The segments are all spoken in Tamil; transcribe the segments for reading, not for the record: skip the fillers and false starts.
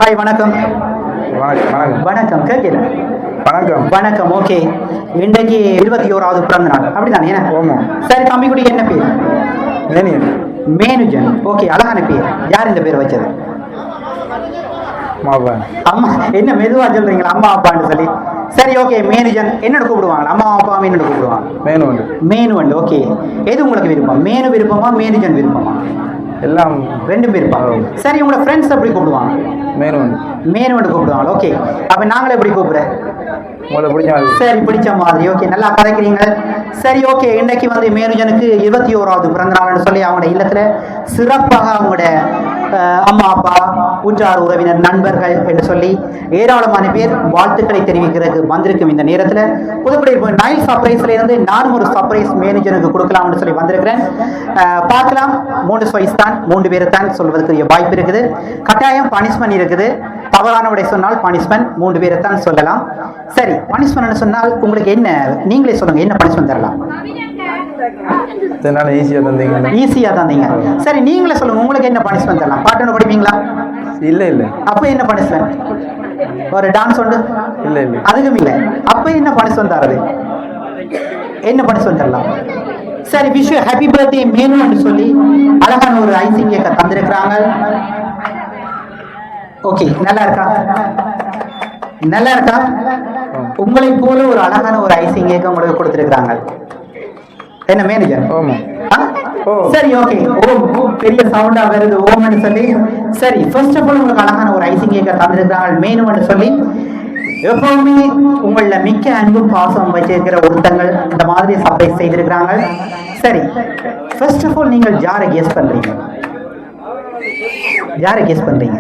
ஹாய் வணக்கம். வணக்கம் வணக்கம் கேட்கல. வணக்கம் வணக்கம். ஓகே, இன்றைக்கு 21வது பிறந்த நாள் அப்படிதானே? ஆமாம். சரி, தம்பிக்குட்டி என்ன பேர்? மேனியன். மேனுஜன். ஓகே, அழகான பேர். யார் இந்த பேர் வச்சது? மாப்பா. அம்மா. என்ன மெதுவா சொல்றீங்களா அம்மா அப்பான்னு சொல்லி? சரி, ஓகே. மேனுஜன் என்னோட கூப்பிடுவாங்க? அம்மா அப்பா என்னோட கூப்பிடுவாங்க? மேனு. மேனுவண்டு. ஓகே, எது உங்களுக்கு விருப்பம்? மேனு விருப்பமா மேனுஜன் விருப்பமா? எல்லாம் ரெண்டும் விருப்பம். சரி, உங்களோட ஃப்ரெண்ட்ஸ் எப்படி கூப்பிடுவாங்க? மேனு. மேனுவண்டு கூப்பிடுவாங்க. ஓகே, அப்ப நாங்களே எப்படி கூப்பிடுறேன்? உங்களை பிடிச்ச மாதிரி. சரி, பிடிச்ச மாதிரி. ஓகே, நல்லா கதைக்கிறீங்க. சரி, ஓகே. இன்னைக்கு வந்து மேனுஜனுக்கு 21வது பிறந்த நாள்னு சொல்லி அவங்களோட இல்லத்துல சிறப்பாக அவங்களோட அம்மா அப்பா உற்றார் உறவினர் நண்பர்கள் என்று சொல்லி ஏராளமான பேர் வாழ்த்துக்களை தெரிவிக்கிறதுக்கு வந்திருக்கும் இந்த நேரத்தில் புதுப்படி நைல் சர்ப்ரைஸ்ல இருந்து நானும் ஒரு சர்ப்ரைஸ் மேனேஜருக்கு கொடுக்கலாம்னு சொல்லி வந்திருக்கிறேன். பார்க்கலாம். 3 சாய்ஸ் தான், 3 பேர் தான் சொல்வதற்கு வாய்ப்பு இருக்குது. கட்டாயம் பனிஷ்மெண்ட் இருக்குது. தவறான விடை சொன்னால் பனிஷ்மெண்ட் 3 பேரை தான் சொல்லலாம். சரி, பனிஷ்மெண்ட் சொன்னால் உங்களுக்கு என்ன, நீங்களே சொல்லுங்க, என்ன பனிஷ்மெண்ட் தரலாம்? ஈஸியா தந்தீங்க. சரி, நீங்களே சொல்லுங்க, உங்களுக்கு என்ன பனிஷ்மெண்ட் தரலாம்? பாட்டு படிப்பீங்களா? இல்ல. அப்ப என்ன பனிஷ்மெண்ட்? ஒரு டான்ஸ் உண்டு? இல்ல. அதுக்கும் இல்ல. அப்ப என்ன பனிஷ்மெண்ட் தரது? என்ன பனிஷ்மெண்ட் தரலாம்? சரி, wish you happy birthday menu சொல்லி அழகான ஒரு ஐசிங் கேக்க தந்திருக்கிறாங்க. ஓகே, நல்லா இருக்கா? நல்லா இருக்கா? உங்களை போல ஒரு அழகான ஒரு ஐசிங் கேக்க உங்களுக்கு கொடுத்திருக்கிறாங்க. என்ன மேனேஜர்? சரி, ஓகே. ஓம் பெரிய சவுண்டா வருது, ஓம்னு சொல்லி. சரி, ஃபர்ஸ்ட் ஆஃப் ஆல் உங்களுக்கு அழகான ஒரு ஐசிங் கேக்க தந்திருக்கிறாங்க மேனுன்னு சொல்லி. எப்பவுமே உங்கள மிக்க அன்பும் பாசம் வச்சிருக்கிற ஒருத்தங்கள் இந்த மாதிரி சர்ப்ரைஸ் செய்திருக்கிறாங்க. சரி, ஃபர்ஸ்ட் ஆஃப் ஆல் நீங்கள் யாரை கெஸ் பண்றீங்க? யாரை கெஸ் பண்றீங்க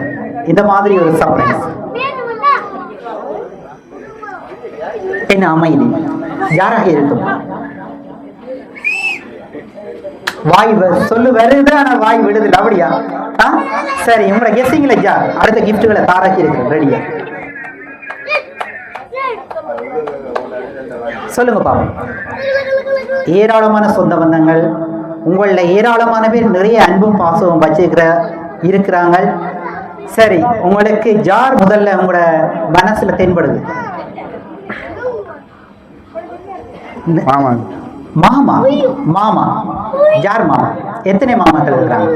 இந்த மாதிரி ஒரு சர்ப்ரைஸ்? என்ன அமைதி? யாராக இருக்கும்? வாய் சொல்லு வருது, ஆனா வாய் விடுது. அப்படியா? சரி, உங்களோட கெஸ்ஸிங்ல யார் அடுத்த கிஃப்ட்களை தாராக்கி இருக்கு? ரெடியா? சொல்லுங்க பாப்போம். ஏராளமான சொந்த பந்தங்கள் உங்கள ஏராளமான பேர் நிறைய அன்பும் பாசமும் இருக்கிறாங்க. சரி, உங்களுக்கு யார் முதல்ல உங்களோட மனசுல தென்படுது? மாமா. மாமா. மாமா யார்? மாமா எத்தனை மாமாக்கள் இருக்கிறாங்க?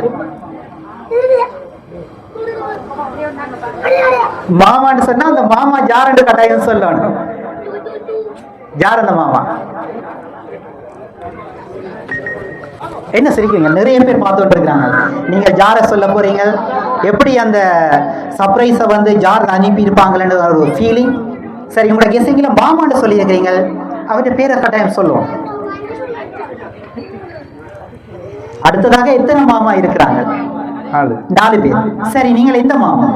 மாமான்னு சொன்னா அந்த மாமா யாருன்னு கட்டாயம் சொல்லணும். யார் அந்த மாமா? என்ன சிரிக்கிறீங்க? நிறைய பேர் பார்த்துட்டு இருக்கிறாங்க. நீங்க யாரை சொல்ல போறீங்க? எப்படி அந்த சர்ப்ரைஸை வந்து யார் அனுப்பி இருப்பாங்கன்னு ஒரு ஃபீலிங். சரி, உங்களோட கெஸ்ஸிங்ல மாமான்னு சொல்லி இருக்கிறீங்க. அவருடைய பேரை கட்டாயம் சொல்லுவோம். அடுத்ததாக எத்தனை மாமா இருக்கிறாங்க? 4 பேர். சரி, நீங்கள் எந்த மாமா?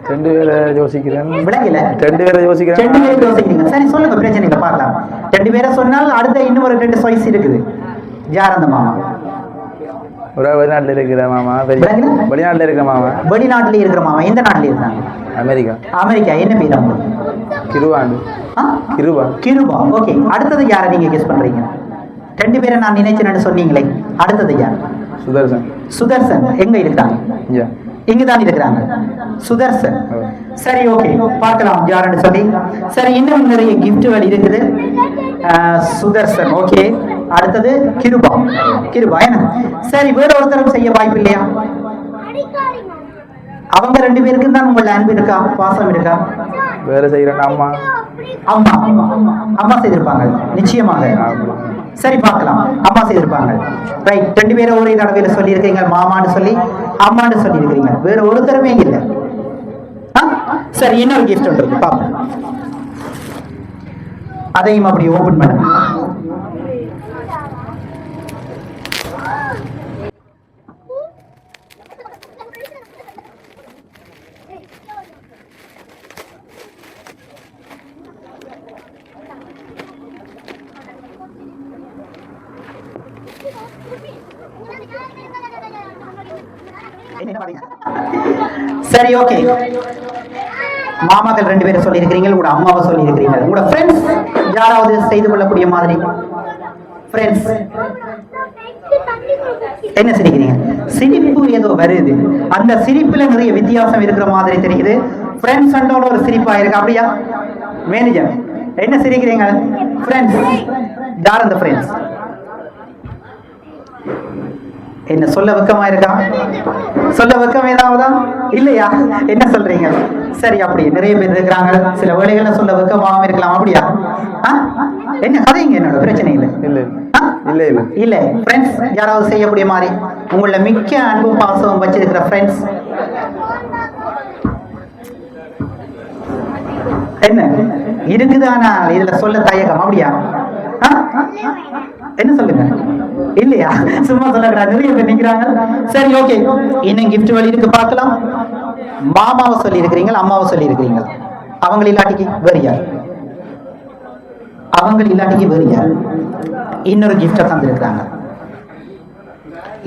2 பேரை யோசிக்கிறேன். விளங்கல? 2 பேரை யோசிக்கிறேன். 2 பேரை யோசிக்கிறீங்க. சரி, சொல்லுங்க, பிரச்சனை இல்லை, பார்க்கலாம். 2 பேரை சொன்னால் அடுத்த இன்னும் ஒரு 2 சாய்ஸ் இருக்குது. யார் அந்த மாமா? ஒரு வெளிநாட்டில் இருக்கிற மாமா. வெளிநாட்டில் இருக்கிற மாமா. வெளிநாட்டில் இருக்கிற மாமா. எந்த நாட்டில் இருக்கிறாங்க? அமெரிக்கா. அமெரிக்கா. என்ன பேர் அவங்க? கிருபாண்டு. கிருபா. ஓகே, அடுத்தது யாரை நீங்க கெஸ் பண்றீங்க? 2 பேரை நான் நினைச்சேன்னு சொன்னீங்களே, அடுத்தது யார்? சுதர்சன். சுதர்சன் எங்க இருக்கிறாங்க? இங்கதான் இருக்கிறாங்க. சுதர்சன். சரி, ஓகே, பார்க்கலாம் யாருன்னு சொல்லி. சரி, இன்னும் நிறைய கிஃப்ட்கள் இருக்குது. சுதர்சன். ஓகே, அடுத்தது கிருபா. கிருபா என்ன? சரி, வேற ஒருத்தரும் செய்ய வாய்ப்பு இல்லையா? அவங்க 2 பேருக்கும் தான் உங்கள அன்பு இருக்கா, பாசம் இருக்கா? வேற செய்யறேன். அம்மா. அம்மா. அம்மா செய்திருப்பாங்க நிச்சயமாக. சரி, பார்க்கலாம். அம்மா செய்திருப்பாங்க. ரைட். 2 பேரை ஒரே தடவையில சொல்லி இருக்கீங்க, மாமான்னு சொல்லி அம்மான்னு சொல்லி இருக்கிறீங்க. வேற ஒருத்தருமே இல்லை. சரி, இன்னொரு கிஃப்ட் ஒன்று இருக்கு, பாப்போம். அதையும் அப்படி ஓபன் பண்ணுங்க. சரி, ஓகே. மாமாக்கள் 2 பேரை சொல்லி இருக்கிறீங்க, உங்களோட அம்மாவை சொல்லி இருக்கிறீங்க. உங்களோட ஃப்ரெண்ட்ஸ் யாராவது செய்து கொள்ளக்கூடிய மாதிரி? ஃப்ரெண்ட்ஸ் என்ன சிரிக்கிறீங்க? சிரிப்பு ஏதோ வருது. அந்த சிரிப்புல நிறைய வித்தியாசம் இருக்கிற மாதிரி தெரியுது. ஃப்ரெண்ட்ஸ் அண்டோட ஒரு சிரிப்பா இருக்கு. அப்படியா மேனேஜர்? என்ன சிரிக்கிறீங்க? ஃப்ரெண்ட்ஸ் யார் அந்த ஃப்ரெண்ட்ஸ்? என்ன சொல்ல வெக்கமா இருக்கா? சொல்ல வெக்கம் ஏதாவதா இல்லையா? என்ன சொல்றீங்க? சரி, அப்படி நிறைய பேர் இருக்கிறாங்க. சில வேலைகளை சொல்ல வெக்கமாவும் இருக்கலாம். அப்படியா? என்ன கதைங்க? என்னோட பிரச்சனை இல்லை. இல்ல இல்ல இல்ல ஃப்ரெண்ட்ஸ் யாராவது செய்யக்கூடிய மாதிரி உங்கள மிக்க அன்பு பாசம் வச்சிருக்கிற ஃப்ரெண்ட்ஸ் என்ன இருக்குதானா? இதுல சொல்ல தயக்கம். அப்படியா? என்ன சொல்லுங்க? இல்லையா? சும்மா சொல்லக்கூடாது, நிறைய பேர் நிக்கிறாங்க. சரி, ஓகே. இன்னும் கிஃப்ட் வழி இருக்கு, பார்க்கலாம். மாமாவை சொல்லி இருக்கிறீங்க, அம்மாவை சொல்லி இருக்கிறீங்க. அவங்க இல்லாட்டிக்கு வேறு யார்? அவங்க இல்லாட்டிக்கு வேறு யார்? இன்னொரு கிஃப்ட தந்திருக்கிறாங்க.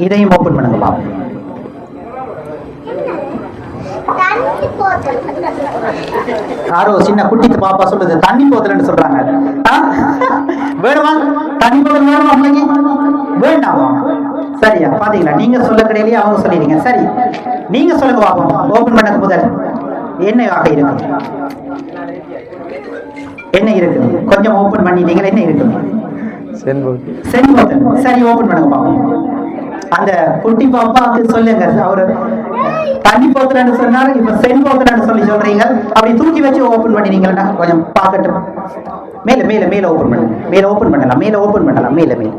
இதையும் ஓபன் பண்ணுங்க பாப்போம். யாரோ சின்ன குட்டி பாப்பா சொல்லுது தண்ணி போத்தல்னு சொல்றாங்க. வேணுமா? தண்ணி போத்தல் வேணுமா? வேண்டாமா? சரியா? பாத்தீங்களா? நீங்க சொல்ல கிடையிலேயே அவங்க சொல்லிடுங்க. சரி, நீங்க சொல்லுங்க பாப்போம். ஓபன் பண்ண முதல் என்ன ஆக இருக்கு? என்ன இருக்கு? கொஞ்சம் ஓபன் பண்ணிட்டீங்களா? என்ன இருக்கு? சென்போத்தல். சரி, ஓபன் பண்ணுங்க பாப்போம். அந்த குட்டி பாப்பாவுக்கு சொல்லுங்க. அவரு தண்ணி போத்தலன்னு சொன்னாரு, இப்ப சென்போத்தலன்னு சொல்லி சொல்றீங்க. அப்படி தூக்கி வச்சு ஓபன் பண்ணினீங்கன்னா கொஞ்சம் பார்க்கட்டும். மேல மேல மேல ஓபன் பண்ணுங்க. மேல ஓபன் பண்ணலாம். மேல ஓபன் பண்ணலாம். மேல மேல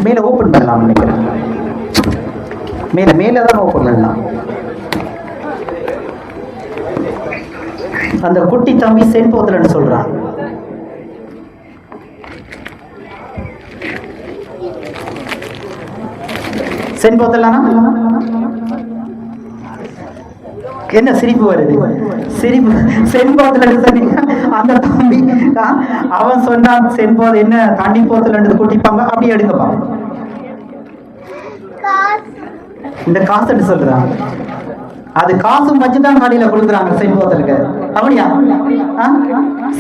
மேல ஓபன் பண்ணலாம் நினைக்கிறேன். மேல மேலதான் ஓபன் பண்ணலாம். அந்த குட்டி தம்பி சென்போத்தலன்னு சொல்றான். சென்போத்தலானா என்ன சிரிப்பு வருது? சிரிப்பு சென்போத்தலன்னு சொன்னீங்க. அந்த தம்பி அவன் சொன்னான் சென்போது என்ன தண்ணி போத்தலன்னு குட்டிப்பாங்க. அப்படி எடுங்கப்பா. இந்த காசுன்னு சொல்றான். அது காசும் வச்சுதான் கடையில கொடுக்குறாங்க சென்போத்தலுக்கு. அப்படியா?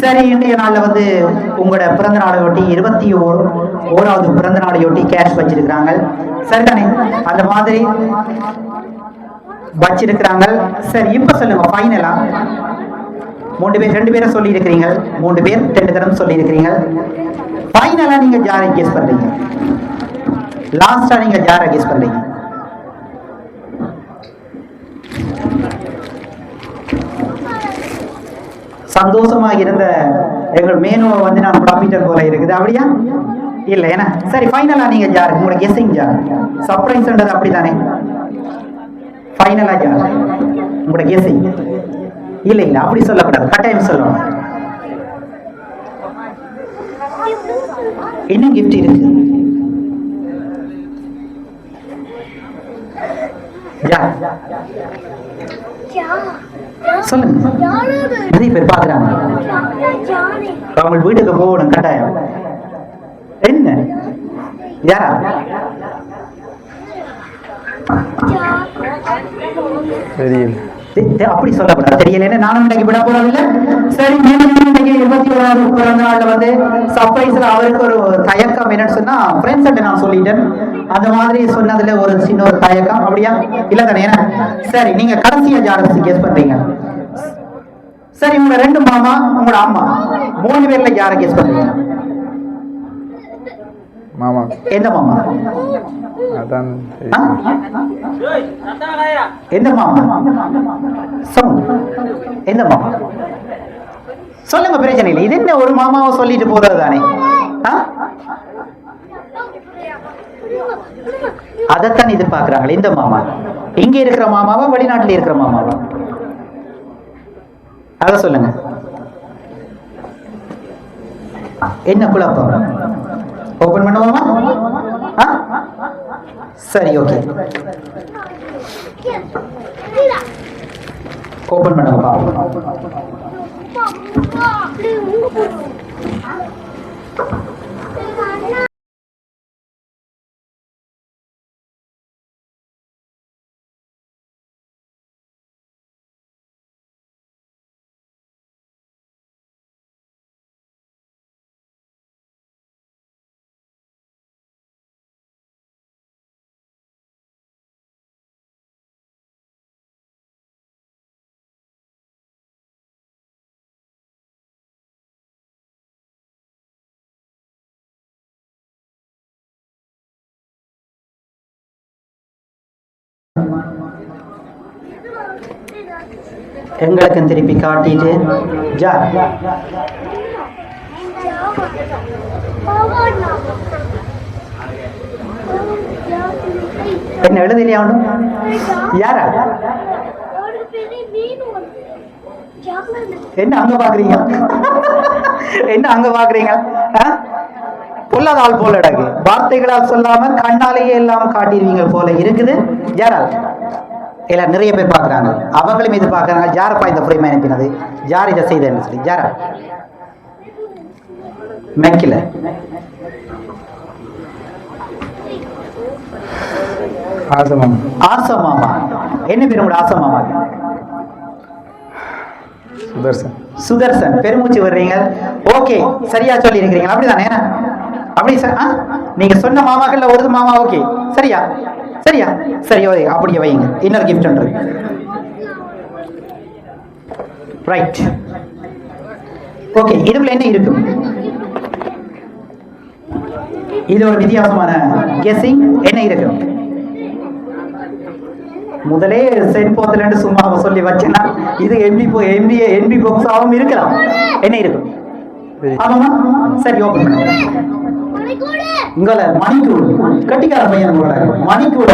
சரி, இன்றைய நாள்ல வந்து உங்களோட பிறந்த நாளையொட்டி 21வது பிறந்த நாளையொட்டி கேஷ் வச்சிருக்கிறாங்க. சரிதானே? அந்த மாதிரி வச்சிருக்கிறாங்க. சரி, இப்ப சொல்லுங்க ஃபைனலா 3 பேர் 2 பேரை சொல்லி இருக்கிறீங்க. 3 பேர் 2 தரம் சொல்லி இருக்கிறீங்க. ஃபைனலா நீங்க யாரை கெஸ் பண்றீங்க? லாஸ்டா நீங்க யாரை கெஸ் பண்றீங்க? சந்தோஷமா இருந்த எங்கள் மேனுவை வந்து நான் ப்ராஃபிட்டர் போல இருக்குது. அப்படியா? இல்ல ஏன்னா சரி, ஃபைனலா நீங்க யாரு? உங்களோட கெஸ்ஸிங் யாரு? சர்ப்ரைஸ்ன்றது அப்படித்தானே? ஃபைனலா யாரு உங்களோட கெஸ்ஸிங்? இல்ல இல்ல, அப்படி சொல்லக்கூடாது, கட்டாயம் சொல்லணும். இன்னும் கிஃப்ட் இருக்கு. சொல்லுங்க. நிறைய பேர் பாக்குறாங்க. அவங்க வீட்டுக்கு போகணும் கட்டாயம். என்ன யாரா? அப்படி சொல்லக்கூடாது. தெரியல, நானும் இன்னைக்கு விட போறதில்ல. சரி, 21வது பிறந்த நாள்ல வந்து சர்ப்ரைஸ்ல அவருக்கு ஒரு தயக்கம். என்னன்னு சொன்னா ஃப்ரெண்ட்ஸ் நான் சொல்லிட்டேன். அந்த மாதிரி சொன்னதுல ஒரு சின்ன ஒரு தயக்கம். அப்படியா? இல்ல தானே? சரி, நீங்க கடைசியா யாரை கெஸ் பண்றீங்க? சரி, உங்க 2 மாமா, உங்களோட அம்மா, 3 பேர்ல யாரை கெஸ் பண்றீங்க? மாமா. எந்த மாமா? அதான் எந்த மாமா? எந்த மாமா? சொல்லுங்க, பிரச்சனை இல்லை. இது என்ன ஒரு மாமாவை சொல்லிட்டு போறது தானே? அதைத்தான் இது பாக்குறாங்களே. இந்த மாமா இங்க இருக்கிற மாமாவா வெளிநாட்டுல இருக்கிற மாமாவா? அத சொல்லுங்க. என்ன குழப்பம்? ஓபன் பண்ணுவோமா? சரி, ஓகே, ஓபன் பண்ணுங்க. எங்களுக்கும் திருப்பி காட்டிட்டு ஜா என்ன எழுதலையா ஒன்றும் யாரா என்ன அங்க பாக்குறீங்க என்ன அங்க பாக்குறீங்க பொல்லாத ஆள் போல அடகு வார்த்தைகளால் சொல்லாம கண்ணாலேயே எல்லாம் காட்டிடுவீங்க போல இருக்குது யாரா இல்ல நிறைய பேர் பாக்குறாங்க அவங்களும் இது பாக்குறாங்க யாரப்பா இந்த ஃப்ரேம் அனுப்பினது யார் இதை செய்தேன்னு சொல்லி யாரா மெக்கில ஆசமாமா என்ன பேர் உங்களோட ஆசமாமா சுதர்சன் சுதர்சன் பெருமூச்சு வர்றீங்க ஓகே சரியா சொல்லி இருக்கிறீங்க அப்படிதானே அப்படி நீங்க சொன்ன மாமாக்கள்ல ஒரு மாமா ஓகே சரியா சரியா சரி ஓகே அப்படியே வைங்க இன்னொரு கிஃப்ட் ரைட் ஓகே இதுக்குள்ள என்ன இருக்கும் இது ஒரு வித்தியாசமான கெஸ்ஸிங் என்ன இருக்கும் முதலே செட் போத்தலன்னு சும்மா சொல்லி வச்சேன்னா இது எம்பி பாக்ஸாகவும் இருக்கலாம் என்ன இருக்கும் ஆமாமா சரி ஓபன் பண்ணுங்க உங்கள மணிக்கூடு கட்டிக்கார பையன் கூட மணிக்கூடு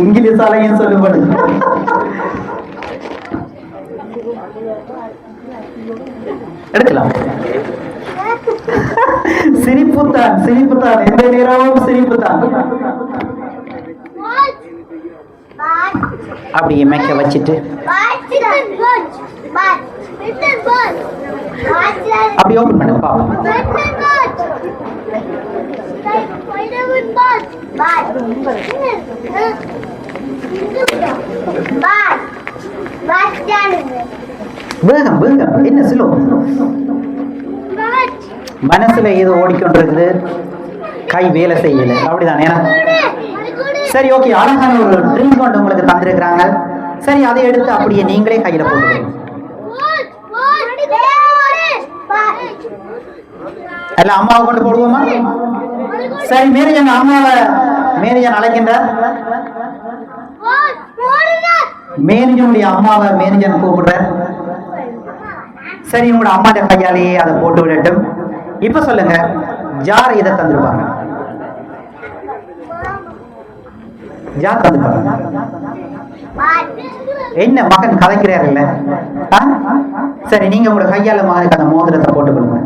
இங்கிலீஷாலையும் சொல்லப்படுது எடுக்கலாம் சிரிப்புத்தான் சிரிப்புத்தான் எந்த நேரமும் சிரிப்புத்தான் அப்படியே மேக்க வச்சுட்டு அப்படி ஓபன் பண்ணுங்க பாப்போம் வேகம் வேகம் என்ன ஸ்லோ மனசுல ஏதோ ஓடிக்கொண்டிருக்குது கை வேலை செய்யல அப்படிதான் சரி ஓகே அழகான ஒரு ட்ரிங்க் கொண்டு உங்களுக்கு தந்திருக்கிறாங்க சரி அதை எடுத்து அப்படியே நீங்களே கையில போட்டுக்கிறீங்க எல்லாம் அம்மாவை கொண்டு போடுவோமா சரி மேரிஜன் அம்மாவை மேரிஜன் அழைக்கின்றார் மேரிஜனுடைய அம்மாவை மேரிஜன் கூப்பிடுறார் சரி உங்களோட அம்மாட்ட கையாலேயே அதை போட்டு விடட்டும் இப்ப சொல்லுங்க யார் இதை தந்திருப்பாங்க யார் தந்திருப்பாங்க என்ன மகன் கதைக்கிறார் இல்ல சரி நீங்க உங்களோட கையால மகனுக்கு அந்த மோதிரத்தை போட்டு கொடுங்க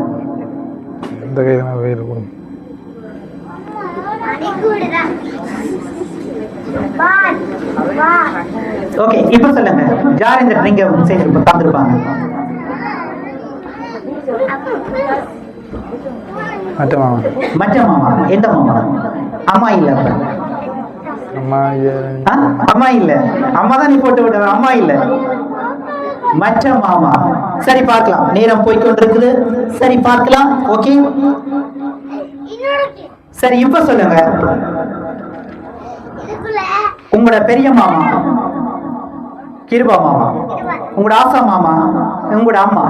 ஓகே இப்ப சொல்லுங்க யார் இந்த ட்ரிங்க செய்து தந்திருப்பாங்க மற்ற மாமா எந்த மாமா அம்மா இல்ல அம்மா இல்ல அம்மா தான் நீ போட்டு விட அம்மா இல்ல மற்ற மாமா சரி பார்க்கலாம் நேரம் போய்கொண்டிருக்குது சரி பார்க்கலாம் ஓகே சரி இப்ப சொல்லுங்க உங்களோட பெரிய மாமா கிருபா மாமா உங்களோட ஆசா மாமா உங்களோட அம்மா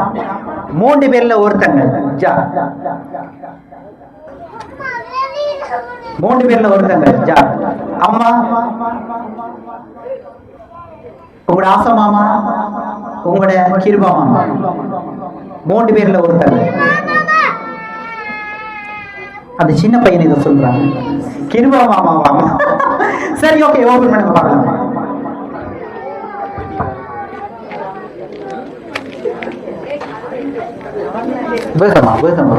3 பேர்ல ஒருத்தங்க ஜா 3 பேர்ல ஒருத்தங்க ஜா அம்மா உங்களோட ஆசா மாமா உங்களோட கிருபா மாமா 3 பேர்ல ஒருத்தங்க அந்த சின்ன பையன் இதை சொல்றாங்க கிருபா மாமா மாமா சரி ஓகே ஓபன் பண்ணுங்க பார்க்கலாம் வேகமா வேகமா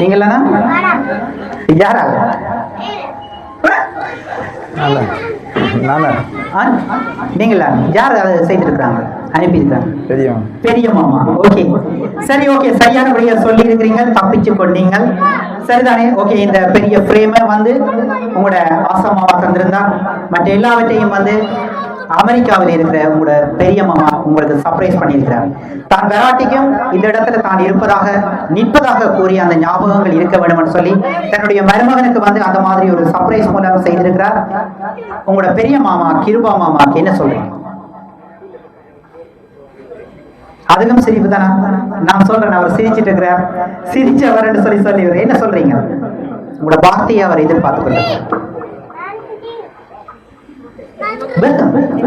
நீங்களா யாரா நீங்களா யார் அதை செய்திருக்கிறாங்க அனுப்பியிருக்காங்க பெரிய மாமா ஓகே சரி ஓகே சரியானபடியா சொல்லி இருக்கிறீங்க தப்பிச்சு கொண்டீங்க சரிதானே ஓகே இந்த பெரிய ஃப்ரேமை வந்து உங்களோட ஆசமாவா தந்திருந்தா மற்ற எல்லாவற்றையும் வந்து அமெரிக்காவில் இருக்கிற உங்களோட பெரிய மாமா உங்களுக்கு சர்ப்ரைஸ் பண்ணியிருக்கிறார். தான் வெராட்டிக்கும் இந்த இடத்துல தான் நிற்பதாக கூறிய அந்த ஞாபகங்கள் இருக்க வேண்டும் என்று சொல்லி தன்னுடைய மருமகனுக்கு வந்து அந்த மாதிரி ஒரு சர்ப்ரைஸ் மூலம் செய்திருக்கிறார். உங்களோட பெரிய மாமா கிருபா மாமாக்கு என்ன சொல்றீங்க? அதுக்கும் சிரிப்பு தானே? நான் சொல்றேன், அவர் சிரிச்சிட்டு இருக்கிறார். சிரிச்சவர் என்று சொல்லி என்ன சொல்றீங்க? உங்களோட வார்த்தையை அவர் எதிர்பார்த்து கொண்டிருக்கிறார்.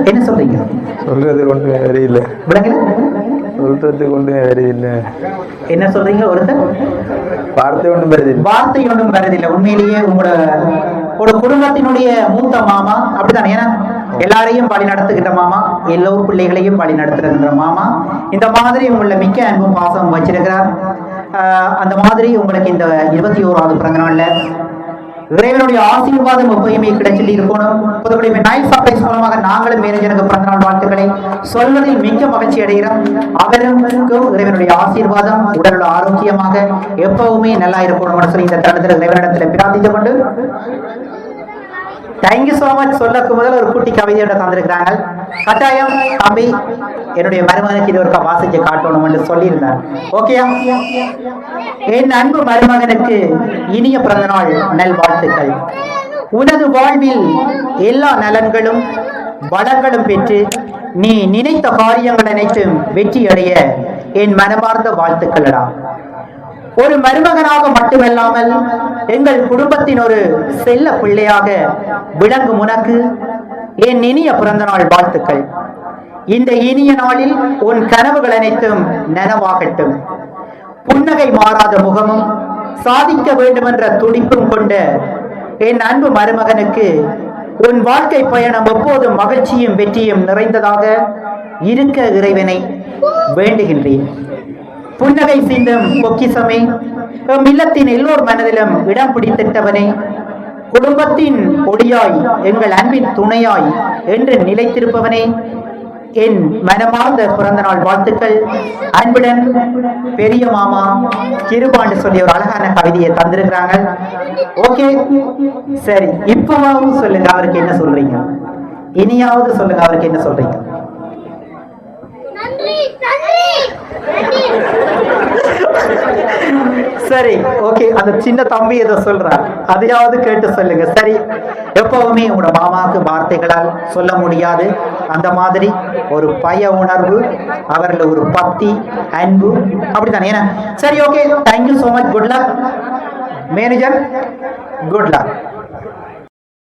என்ன சொல்றீங்க? சொல்றது கொண்டு வரையில்லை. சொல்றது கொண்டு வரையில்லை. என்ன சொல்றீங்க? ஒருத்தர் வார்த்தை ஒன்றும் வருதில்லை. வார்த்தை ஒன்றும் வருதில்லை. உண்மையிலேயே உங்களோட குடும்பத்தினுடைய மூத்த மாமா அப்படித்தானே? ஏன்னா எல்லாரையும் வழி நடத்துகின்ற மாமா, எல்லோரும் பிள்ளைகளையும் வழி நடத்துகின்ற மாமா. இந்த மாதிரி உங்களை மிக்க அன்பும் பாசம் வச்சிருக்கிறார். அந்த மாதிரி உங்களுக்கு இந்த 21வது பிறந்த நாள்ல இறைவனுடைய ஆசீர்வாதம் எப்பயுமே கிடைச்சிட்டு இருக்கணும். புதுக்குடி நைட் சர்ப்ரைஸ் மூலமாக நாங்களும் மேனேஜருக்கு பிறந்தநாள் வாழ்த்துக்களை சொல்வதில் மிக்க மகிழ்ச்சி அடைகிறோம். அவருக்கும் இறைவனுடைய ஆசீர்வாதம் உடல் ஆரோக்கியமாக எப்பவுமே நல்லா இருக்கணும் சொல்லி இந்த தருணத்தில் இறைவனிடத்தில் பிரார்த்தித்துக் கொண்டு தேங்க்யூ சோ மச். சொல்லக்கு முதல்ல ஒரு குட்டி கவிதையோட தந்திருக்கிறாங்க. கட்டாயம் தம்பி என்னுடைய மருமகனுக்கு இது ஒரு வாசிச்சு காட்டணும் என்று சொல்லியிருந்தார். ஓகேயா? என் அன்பு மருமகனுக்கு இனிய பிறந்தநாள் நல்வாழ்த்துக்கள். உனது வாழ்வில் எல்லா நலன்களும் வளங்களும் பெற்று நீ நினைத்த காரியங்கள் அனைத்தும் வெற்றி அடைய என் மனமார்ந்த வாழ்த்துக்களடா. ஒரு மருமகனாக மட்டுமல்லாமல் எங்கள் குடும்பத்தின் ஒரு செல்ல பிள்ளையாக விளங்கும் உனக்கு என் இனிய பிறந்தநாள் வாழ்த்துக்கள். இந்த இனிய நாளில் உன் கனவுகள் அனைத்தும் நனவாகட்டும். புன்னகை மாறாத முகமும் சாதிக்க வேண்டும் என்ற துடிப்பும் கொண்ட என் அன்பு மருமகனுக்கு உன் வாழ்க்கை பயணம் எப்போதும் மகிழ்ச்சியும் வெற்றியும் நிறைந்ததாக இருக்க இறைவனை வேண்டுகின்றேன். புன்னகை சிந்தும் பொக்கிசமே, இல்லத்தின் எல்லோர் மனதிலும் இடம் பிடித்திட்டவனே, குடும்பத்தின் ஒளியாய் எங்கள் அன்பின் துணையாய் என்று நிலைத்திருப்பவனே, என் மனமார்ந்த பிறந்த நாள் வாழ்த்துக்கள். அன்புடன் பெரிய மாமா கிருபாண்டு சொல்லி ஒரு அழகான கவிதையை தந்திருக்கிறாங்க. ஓகே சரி, இப்பவாவது சொல்லுங்க அவருக்கு என்ன சொல்றீங்க? இனியாவது சொல்லுங்க அவருக்கு என்ன சொல்றீங்க? சரி ஓகே, அந்த சின்ன தம்பி ஏதோ சொல்றார், அதையாவது கேட்டு சொல்லுங்க. சரி, எப்பவுமே உங்களோட மாமாவுக்கு வார்த்தைகளால் சொல்ல முடியாது. அந்த மாதிரி ஒரு பய உணர்வு, அவர்ல ஒரு பக்தி, அன்பு, அப்படித்தானே? சரி okay, thank you so much. Good luck manager, good luck.